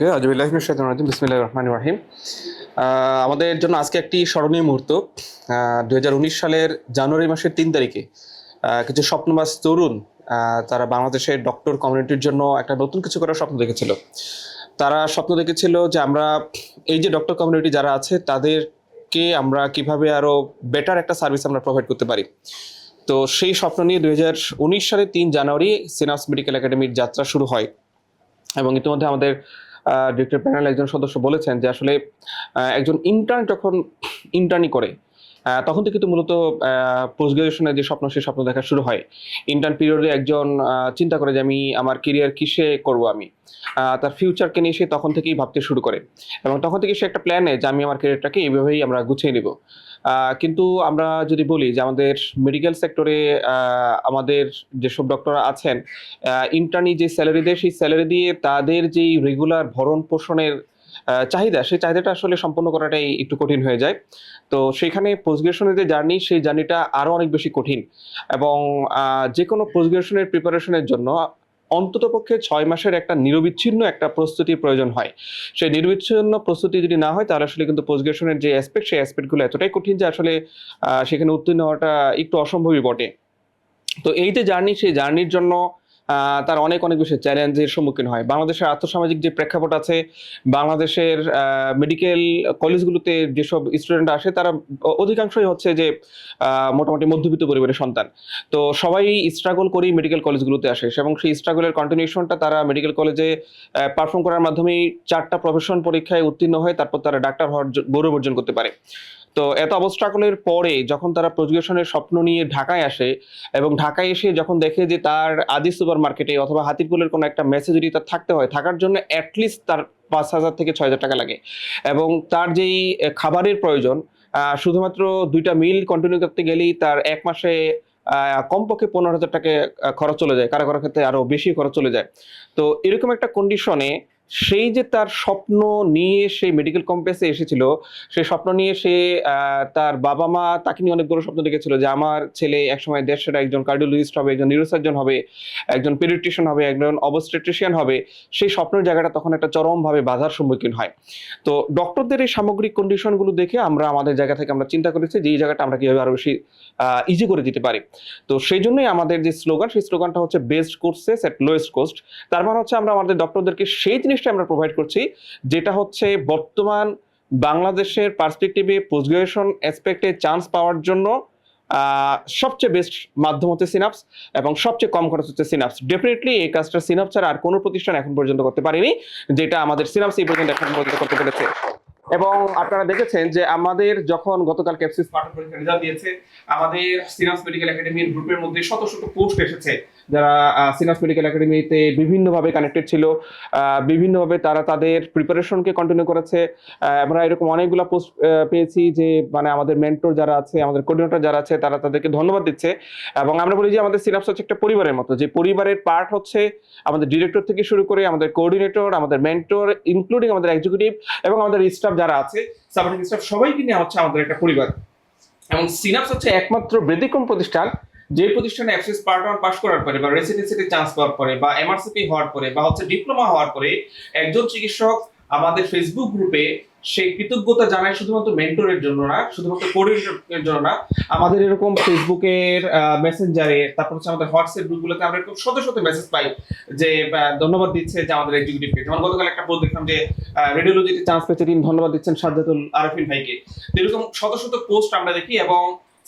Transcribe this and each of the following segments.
বিসমিল্লাহির রহমানির রহিম। আমাদের জন্য আজকে একটি স্মরণীয় মুহূর্ত। 2019 সালের জানুয়ারি মাসের 3 তারিখে কিছু স্বপ্নবাজ তরুণ তারা বাংলাদেশের ডক্টর কমিউনিটির জন্য একটা নতুন কিছু করার স্বপ্ন দেখেছিল। তারা স্বপ্ন দেখেছিল যে আমরা এই যে ডক্টর কমিউনিটি যারা আছে তাদেরকে আমরা কিভাবে আরো বেটার একটা সার্ভিস আমরা প্রোভাইড করতে পারি। তো সেই স্বপ্ন নিয়ে 2019 সালের 3 জানুয়ারি সিনাপস মেডিকেল একাডেমির যাত্রা শুরু হয় এবং ইতিমধ্যে আমাদের ডিরেক্টর প্যানেল একজন সদস্য বলেছেন যে আসলে একজন ইন্টার্ন যখন ইন্টার্নি করে তখন থেকে তো মূলত পোস্ট গ্রাজুয়েশনের যে স্বপ্ন সেই স্বপ্ন দেখা শুরু হয়। ইন্টার্ন পিরিয়ডে একজন চিন্তা করে যে আমি আমার কেরিয়ার কিসে করব, আমি তার ফিউচারকে নিয়ে সে তখন থেকেই ভাবতে শুরু করে এবং তখন থেকে সে একটা প্ল্যান নেয় যে আমি আমার কেরিয়ারটাকে এইভাবেই আমরা গুছিয়ে নিব। কিন্তু আমরা যদি বলি যে আমাদের মেডিকেল সেক্টরে আমাদের যেসব ডক্টর আছেন ইন্টার্নি যে স্যালারি দেয় সেই স্যালারি দিয়ে তাদের যেই রেগুলার ভরণ পোষণের চাহিদা সেই চাহিদাটা আসলে সম্পন্ন করাটাই একটু কঠিন হয়ে যায়। তো সেখানে পোস্ট গ্রাজুয়েশনের যে জার্নি সেই জার্নিটা আরো অনেক বেশি কঠিন এবং যে কোনো পোস্ট গ্রাজুয়েশনের প্রিপারেশনের জন্য অন্ততপক্ষে 6 মাসের একটা নিরবিচ্ছিন্ন একটা প্রস্তুতির প্রয়োজন হয়। সেই নিরবিচ্ছিন্ন প্রস্তুতি যদি না হয় তাহলে আসলে কিন্তু পোস্ট গ্রাজুয়েশনের যে অ্যাসপেক্ট সেই অ্যাসপেক্টগুলো এতটাই কঠিন যে আসলে সেখানে উত্তীর্ণ হওয়াটা একটু অসম্ভবই বটে। তো এই যে জার্নি সেই জার্নির জন্য তার অনেক অনেক বেশি চ্যালেঞ্জের সম্মুখীন হয়। বাংলাদেশের আর্থসামাজিক যে প্রেক্ষাপট আছে, বাংলাদেশের মেডিকেল কলেজগুলোতে যেসব স্টুডেন্ট আসে তারা অধিকাংশই হচ্ছে যে মোটামুটি মধ্যবিত্ত পরিবারের সন্তান। তো সবাই স্ট্রাগল করেই মেডিকেল কলেজগুলোতে আসে এবং সেই স্ট্রাগলের কন্টিনিউশনটা তারা মেডিকেল কলেজে পারফর্ম করার মাধ্যমেই 4টা প্রফেশন পরীক্ষায় উত্তীর্ণ হয়ে তারপর তারা ডাক্তার হওয়ার গৌরব অর্জন করতে পারে। তো এত অবস্ট্রাগলের পরে যখন তারা প্রজুকেশনের স্বপ্ন নিয়ে ঢাকায় আসে এবং ঢাকায় এসে যখন দেখে যে তার আদি সুপার মার্কেটে অথবা হাতিরপুলের কোনো একটা মেসে যদি তার থাকতে হয়, থাকার জন্য অ্যাটলিস্ট তার 5,000 থেকে 6,000 টাকা লাগে এবং তার যেই খাবারের প্রয়োজন শুধুমাত্র 2টা মিল কন্টিনিউ করতে গেলেই তার 1 মাসে কমপক্ষে 15,000 টাকা খরচ চলে যায়, কারো কারো ক্ষেত্রে আরো বেশি খরচ চলে যায়। তো এরকম একটা কন্ডিশনে সেই যে তার স্বপ্ন নিয়ে সেই মেডিকেল কমপ্লেক্সে এসেছিল, সেই স্বপ্ন নিয়ে সে তার বাবা মা তাকে নিয়ে অনেক বড় স্বপ্ন দেখেছিল যে আমার ছেলে একসময় দেশের একজন কার্ডিওলজিস্ট হবে, একজন নিউরোসার্জন হবে, একজন পেডিয়াট্রিশিয়ান হবে, একজন অবস্টেট্রিশিয়ান হবে। সেই স্বপ্নের জায়গাটা তখন একটা চরমভাবে বাধার সম্মুখীন হয়। তো ডক্টরদের এই সামগ্রিক কন্ডিশনগুলো দেখে আমরা আমাদের জায়গা থেকে আমরা চিন্তা করেছি যে এই জায়গাটা আমরা কিভাবে আরো বেশি ইজি করে দিতে পারি। তো সেই জন্যই আমাদের যে স্লোগান সেই স্লোগানটা হচ্ছে বেস্ট কোর্সেস এট লোয়েস্ট কস্ট। তার মানে হচ্ছে আমরা আমাদের ডক্টরদেরকে সেই জিনিসটা আমরা প্রোভাইড করছি যেটা হচ্ছে বর্তমান বাংলাদেশের পার্সপেক্টিভে পোস্ট গ্রাজুয়েশন অ্যাসপেক্টে চান্স পাওয়ার জন্য সবচেয়ে বেস্ট মাধ্যম হচ্ছে সিনাপস এবং সবচেয়ে কম খরচ হচ্ছে সিনাপস। ডেফিনেটলি এই কাজটা সিনাপস ছাড়া আর কোনো প্রতিষ্ঠান এখন পর্যন্ত করতে পারেনি, যেটা আমাদের সিনাপস এই পর্যন্ত এখন পর্যন্ত করতে পেরেছে। এবং আপনারা দেখেছেন যে আমাদের যখন গতকাল ক্যাপসিস পাঠক পরীক্ষার রেজাল্ট দিয়েছে, আমাদের সিনাপস মেডিকেল একাডেমির গ্রুপের মধ্যে শত শত পোস্ট এসেছে যারা সিনাপস মেডিকেল একাডেমিতে বিভিন্নভাবে কানেক্টেড ছিল, বিভিন্নভাবে তারা তাদের প্রিপারেশনকে কন্টিনিউ করেছে। আমরা এরকম অনেকগুলো পোস্ট পেয়েছি যে মানে আমাদের মেন্টর যারা আছে, আমাদের কোঅর্ডিনেটর যারা আছে তারা তাদেরকে ধন্যবাদ দিচ্ছে। এবং আমরা বলি যে আমাদের সিনাপস হচ্ছে একটা পরিবারের মতো, যে পরিবারের পার্ট হচ্ছে আমাদের ডিরেক্টর থেকে শুরু করে আমাদের কোঅর্ডিনেটর, আমাদের মেন্টর, ইনক্লুডিং আমাদের এক্সিকিউটিভ এবং আমাদের স্টাফ যারা আছে, সাপোর্টিং স্টাফ, সবাইকে নিয়ে হচ্ছে আমাদের একটা পরিবার। এবং সিনাপস হচ্ছে একমাত্র ব্যতিক্রম প্রতিষ্ঠান যে প্রতিষ্ঠানে অ্যাক্সেস পার্ট 1 পাস করার পরে বা রেসিডেন্সিতে চান্স পাওয়ার পরে বা এমআরসিপি হওয়ার পরে বা হচ্ছে ডিপ্লোমা হওয়ার পরে একজন চিকিৎসক আমাদের ফেসবুক গ্রুপে সেই কৃতজ্ঞতা জানায় শুধুমাত্র মেন্টরের জন্য না, শুধুমাত্র কোঅর্ডিনেটরের জন্য না, আমাদের এরকম ফেসবুকের মেসেঞ্জারে, তারপর হচ্ছে আমাদের হোয়াটসঅ্যাপ গ্রুপগুলোতে আমরা এরকম শত শত মেসেজ পাই যে ধন্যবাদ দিচ্ছে যে আমাদের এক্সিকিউটিভকে। যেমন গতকাল একটা পোস্ট দেখলাম যে রেডিওলজিতে চান্স পেয়েছে, তিনি ধন্যবাদ দিচ্ছেন সাজ্জাদুল আরফিন ভাইকে। এরকম শত শত পোস্ট আমরা দেখি এবং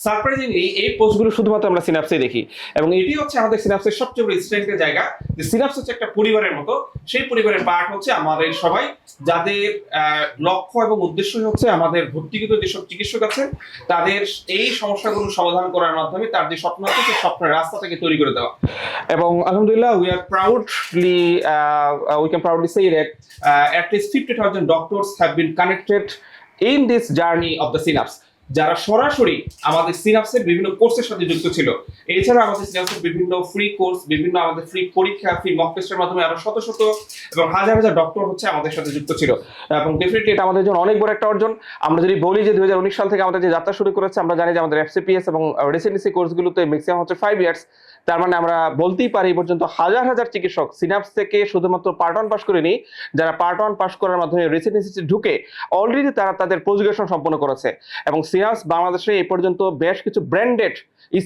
সারপ্রাইজিংলি এই পোস্টগুলো শুধুমাত্র আমরা সিনাপসে দেখি এবং এটি হচ্ছে আমাদের সিনাপসের সবচেয়ে বড় স্ট্রেংথের জায়গা যে সিনাপস হচ্ছে একটা পরিবারের মতো। সেই পরিবারের পার্ট হচ্ছে আমাদের সবাই, যাদের লক্ষ্য এবং উদ্দেশ্যই হচ্ছে আমাদের ভর্তিকৃত যেসব চিকিৎসক আছেন তাদের এই সমস্যাগুলো সমাধান করার মাধ্যমে তার যে স্বপ্ন আছে সেই স্বপ্নের রাস্তাটাকে তৈরি করে দেওয়া। এবং আলহামদুলিল্লাহ we can proudly say that at least 50,000 doctors have been connected in this journey of the synapse, যারা সরাসরি আমাদের সিনাপসের বিভিন্ন কোর্সের সাথে যুক্ত ছিল। এছাড়া আমাদের সিনাপসের বিভিন্ন ফ্রি কোর্স, বিভিন্ন আমাদের ফ্রি পরীক্ষা, ফ্রি মক টেস্টের মাধ্যমে আরো শত শত এবং হাজার হাজার ডক্টর হচ্ছে আমাদের সাথে যুক্ত ছিল এবং ডেফিনেটলি এটা আমাদের জন্য অনেক বড় একটা অর্জন। আমরা যদি বলি যে 2019 সাল থেকে আমাদের যে যাত্রা শুরু করেছে, আমরা জানি যে আমাদের এফসিপিএস এবং রেসিডেন্সি কোর্সগুলোতে ম্যাক্সিমাম হচ্ছে 5 ইয়ার্স, তার মানে আমরা বলতেই পারি এই পর্যন্ত হাজার হাজার চিকিৎসক সিনাপস থেকে শুধুমাত্র পার্ট 1 পাস করেনি, যারা পার্ট 1 পাস করার মাধ্যমে রেসিডেন্সিতে ঢুকে অলরেডি তারা তাদের পোস্ট গ্রাজুয়েশন সম্পন্ন করেছে। এবং সিনাপস বাংলাদেশে এই পর্যন্ত বেশ কিছু ব্র্যান্ডেড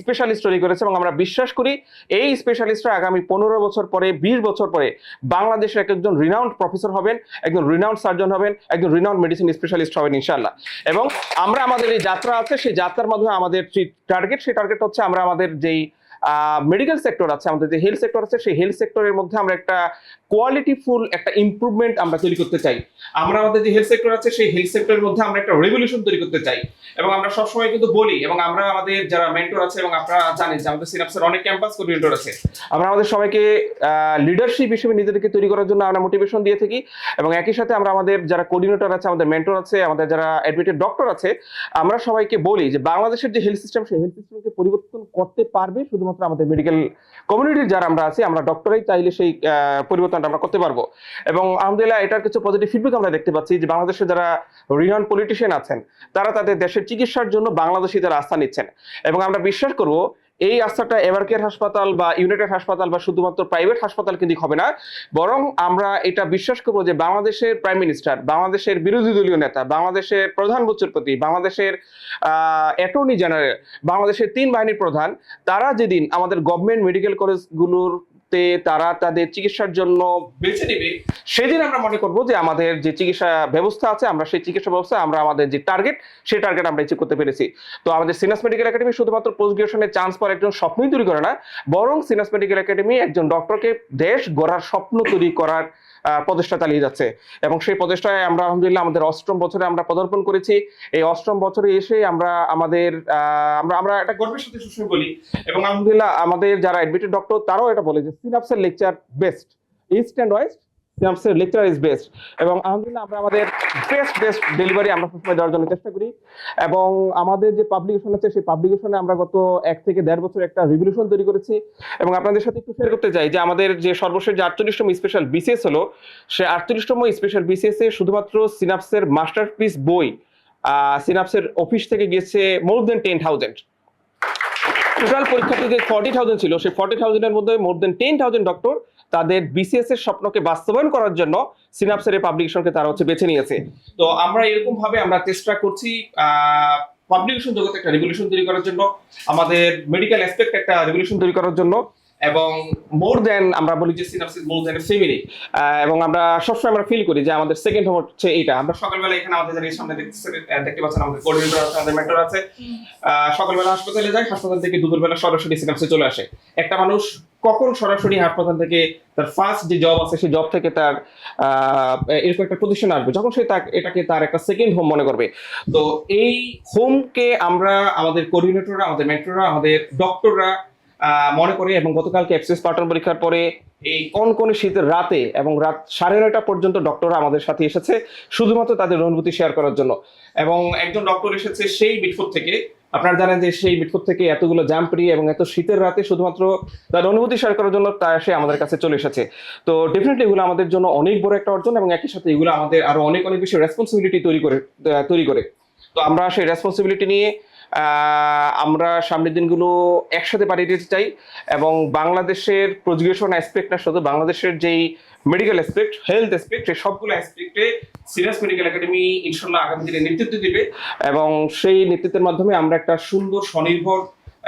স্পেশালিস্ট তৈরি করেছে, এবং আমরা বিশ্বাস করি এই স্পেশালিস্টরা আগামী 15 বছর পরে, 20 বছর পরে বাংলাদেশের একজন রিনাউন্ড প্রফেসর হবেন, একজন রিনাউন্ড সার্জন হবেন, একজন রিনাউন্ড মেডিসিন স্পেশালিস্ট হবেন ইনশাআল্লাহ। এবং আমরা আমাদের এই যাত্রা আছে, সেই যাত্রার মাধ্যমে আমাদের টার্গেট, সেই টার্গেট হচ্ছে আমরা আমাদের যেই মেডিকেল সেক্টর আছে, আমাদের যে হেলথ সেক্টর আছে, সেই হেলথ সেক্টরের মধ্যে আমরা একটা কোয়ালিটিফুল একটা ইমপ্রুভমেন্ট আমরা তৈরি করতে চাই। আমরা আমাদের যে হেলথ সেক্টর আছে, সেই হেলথ সেক্টরের মধ্যে আমরা একটা রেভলিউশন তৈরি করতে চাই। এবং আমরা সবসময় কিন্তু বলি, এবং আমরা আমাদের যারা মেন্টর আছে, এবং আপনারা জানেন যে আমাদের সিনাপসের অনেক ক্যাম্পাস কোঅর্ডিনেটর আছে, আমরা আমাদের সবাইকে লিডারশিপ হিসেবে নিজেদেরকে তৈরি করার জন্য আমরা মোটিভেশন দিয়ে থাকি। এবং একই সাথে আমরা আমাদের যারা কোঅর্ডিনেটর আছে, আমাদের মেন্টর আছে, আমাদের যারা অ্যাডমিটেড ডক্টর আছে, আমরা সবাইকে বলি যে বাংলাদেশের যে হেলথ সিস্টেম, সেই হেলথ সিস্টেমকে পরিবর্তন করতে পারবে শুধুমাত্র আমাদের মেডিকেল কমিউনিটির যারা আমরা আছি, আমরা ডক্টরাই চাইলে সেই পরিবর্তনটা আমরা করতে পারবো। এবং আলহামদুলিল্লাহ এটার কিছু পজিটিভ ফিডব্যাক আমরা দেখতে পাচ্ছি যে বাংলাদেশে যারা রিনাউন্ড পলিটিশিয়ান আছেন, তারা তাদের দেশের চিকিৎসার জন্য বাংলাদেশি তারা আস্থা নিচ্ছেন। এবং আমরা বিশ্বাস করব এই আস্থাটা এভারকেয়ার হাসপাতাল বা ইউনাইটেড হাসপাতাল বা শুধুমাত্র প্রাইভেট হাসপাতাল কিন্তু হবে না, বরং আমরা এটা বিশ্বাস করবো যে বাংলাদেশের প্রাইম মিনিস্টার, বাংলাদেশের বিরোধী দলীয় নেতা, বাংলাদেশের প্রধান বিচারপতি, বাংলাদেশের অ্যাটর্নি জেনারেল, বাংলাদেশের 3 বাহিনীর প্রধান, তারা যেদিন আমাদের গভর্নমেন্ট মেডিকেল কলেজগুলোর তারা তাদের চিকিৎসার জন্য বেছে নেবে, সেদিন আমরা মনে করবো যে আমাদের যে চিকিৎসা ব্যবস্থা আছে, আমরা সেই চিকিৎসা ব্যবস্থা আমরা আমাদের যে টার্গেট, সেই টার্গেট আমরা অ্যাচিভ করতে পেরেছি। তো আমাদের সিনাস মেডিকেল একাডেমি শুধুমাত্র পোস্ট গ্রাজুয়েশনের চান্স পাওয়ার একজন স্বপ্নই তৈরি করে না, বরং সিনাস মেডিকেল একাডেমি একজন ডক্টরকে দেশ গড়ার স্বপ্ন তৈরি করার প্রচেষ্টা চালিয়ে যাচ্ছে। এবং সেই প্রচেষ্টায় আমরা আলহামদুলিল্লাহ আমাদের 8ম বছরে আমরা পদার্পণ করেছি। এই 8ম বছরে এসে আমরা আমাদের আমরা একটা গর্বের সাথে সবসময় বলি, এবং আলহামদুলিল্লাহ আমাদের যারা অ্যাডমিটেড ডক্টর তারাও এটা বলে যে সিনাপসের lecture best, east and west সিনাপসের লেকচার ইজ বেস্ট। এবং আলহামদুলিল্লাহ আমরা আমাদের বেস্ট ডেলিভারি আমরা সবসময় দেওয়ার জন্য চেষ্টা করি। এবং আমাদের যে পাবলিকেশন আছে, সেই পাবলিকেশনে আমরা গত 1 থেকে 1.5 বছর একটা রিভলিউশন তৈরি করেছি। এবং আপনাদের সাথে একটু শেয়ার করতে চাই যে আমাদের যে সর্বশেষ যে 48তম স্পেশাল বিসিএস হলো, সে 48তম স্পেশাল বিসিএস এ শুধুমাত্র সিনাপসের মাস্টারপিস বই সিনাপসের অফিস থেকে গিয়েছে মোর দেন 10,000। টোটাল পরীক্ষার্থী যে 40,000 ছিল, সেই 40,000 এর মধ্যে মোর দেন 10,000 ডক্টর তাদের বিসিএস এর স্বপ্নকে বাস্তবায়ন করার জন্য সিনাপসের এই পাবলিকেশনকে তারা বেছে নিয়েছে। তো আমরা এরকম ভাবে আমরা চেষ্টা করছি পাবলিকেশন জগতে একটা রেভলিউশন তৈরি করার জন্য, আমাদের মেডিকেল অ্যাসপেক্ট একটা রেভলিউশন তৈরি করার জন্য। এবং মোর দেন আমরা বলি যে synapse is more than a family. এবং আমরা সবসময় আমরা ফিল করি যে আমাদের সেকেন্ড হোম হচ্ছে এইটা। আমরা সকালবেলা এখানে আমাদের যারা সামনে দেখতে পাচ্ছেন, আমাদের কোঅর্ডিনেটর আছে, আমাদের মেন্টর আছে, সকালবেলা হাসপাতালে যায়, হাসপাতাল থেকে দুপুরবেলা সরাসরি সিনাপসে চলে আসে। একটা মানুষ কখন সরাসরি হাসপাতাল থেকে তার ফার্স্ট যে জব আছে, সেই জব থেকে তার এরকম একটা প্রতিষ্ঠান আসবে, যখন সে এটাকে তার একটা সেকেন্ড হোম মনে করবে। তো এই হোমকে আমরা আমাদের কোঅর্ডিনেটররা, আমাদের মেন্টররা, আমাদের ডক্টররা মনে করি। এবং গতকালকে এফসিএস পার্টন পরীক্ষার পরে এই কোন শীতের রাতে এবং রাত 9:30 পর্যন্ত ডক্টররা আমাদের সাথে এসেছে শুধুমাত্র তাদের অনুভূতি শেয়ার করার জন্য। এবং একজন ডক্টর এসেছে সেই মিটফোর্ড থেকে, আপনারা জানেন যে সেই মিটফোর্ড থেকে এতগুলো জ্যাম পেরিয়ে এবং এত শীতের রাতে শুধুমাত্র তার অনুভূতি শেয়ার করার জন্য সে আমাদের কাছে চলে এসেছে। তো ডেফিনেটলি এগুলো আমাদের জন্য অনেক বড় একটা অর্জন, এবং একই সাথে এগুলো আমাদের আরো অনেক বেশি রেসপন্সিবিলিটি তৈরি করে। তো আমরা সেই রেসপন্সিবিলিটি নিয়ে আমরা সামনের দিনগুলো একসাথে পাঠিয়ে দিতে চাই। এবং বাংলাদেশের প্রজুকেশন অ্যাসপেক্ট না, শুধু বাংলাদেশের যেই মেডিকেল অ্যাসপেক্ট, হেলথ অ্যাসপেক্ট, সেই সবগুলো অ্যাসপেক্টে সিনাস মেডিকেল একাডেমি ইনশাল্লাহ আগামী দিনে নেতৃত্ব দিবে। এবং সেই নেতৃত্বের মাধ্যমে আমরা একটা সুন্দর, স্বনির্ভর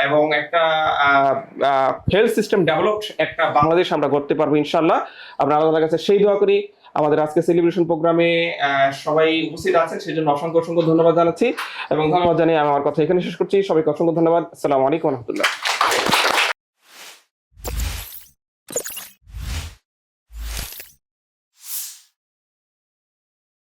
এবং একটা হেলথ সিস্টেম ডেভেলপড একটা বাংলাদেশ আমরা করতে পারবো ইনশাল্লাহ। আমরা আমাদের কাছে সেই দোয়া করি। আমাদের আজকে সেলিব্রেশন প্রোগ্রামে সবাই উপস্থিত আছেন, সেই জন্য অসংখ্য ধন্যবাদ জানাচ্ছি। এবং ধন্যবাদ জানিয়ে আমি আমার কথা এখানে শেষ করছি। সবাইকে অসংখ্য ধন্যবাদ। আসসালামু আলাইকুম ওয়া রাহমাতুল্লাহ।